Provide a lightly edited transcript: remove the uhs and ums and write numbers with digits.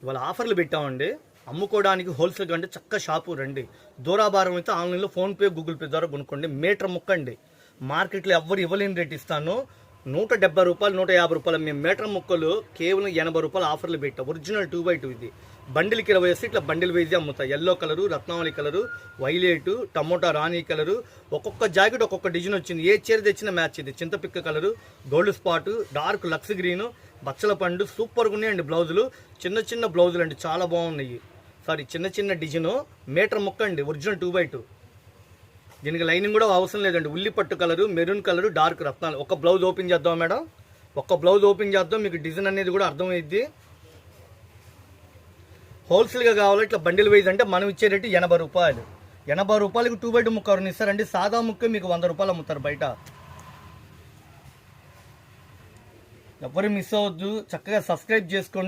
ఇవాళ ఆఫర్లు పెట్టామండి. అమ్ముకోవడానికి హోల్సేల్ కంటే చక్క షాపు రండి. దూరాభారం అయితే ఆన్లైన్లో ఫోన్పే గూగుల్ పే ద్వారా కొనుక్కోండి. మీటర్ ముక్కండి. మార్కెట్లో ఎవ్వరు ఇవ్వలేని రేట్ ఇస్తాను. 170 రూపాయలు 150 రూపాయలు మేము మీటర్ ముక్కలు కేవలం 80 రూపాయలు ఆఫర్లు పెట్టా. ఒరిజినల్ 2x2 ఇది. బండిల్కి 20 వేసి ఇట్లా బండిల్ వేసి అమ్ముతా. ఎల్లో కలరు, రత్నావళి కలరు, వైలెట్, టమోటా రాణి కలరు, ఒక్కొక్క జాకెట్ ఒక్కొక్క డిజైన్ వచ్చింది. ఏ చీర తెచ్చిన మ్యాచ్ ఇది. చింతపిక్క colour, gold spot, dark lux green, బచ్చల పండు, సూపర్గా ఉన్నాయండి బ్లౌజులు. చిన్న చిన్న బ్లౌజులు అండి, చాలా బాగున్నాయి. సారీ, చిన్న చిన్న డిజైను. మీటర్ ముక్క అండి, ఒరిజినల్ 2x2. దీనికి లైనింగ్ కూడా అవసరం లేదండి. ఉల్లి పట్టు కలరు, మెరూన్ కలరు, డార్క్ రత్నాలు. ఒక బ్లౌజ్ ఓపెన్ చేద్దాం మేడం, ఒక బ్లౌజ్ ఓపెన్ చేద్దాం, మీకు డిజైన్ అనేది కూడా అర్థమైద్ది. హోల్సేల్గా కావాలి ఇట్లా బండిల్ వైజ్ అంటే మనం ఇచ్చే రేటు 80 రూపాయలు. 80 రూపాయలకి 2x2 ముక్క ఎవరిని ఇస్తారండి? సాదా ముక్క మీకు 100 రూపాయలు అమ్ముతారు బయట. ఎవరు మిస్ అవ్వద్దు, చక్కగా సబ్స్క్రైబ్ చేసుకోండి.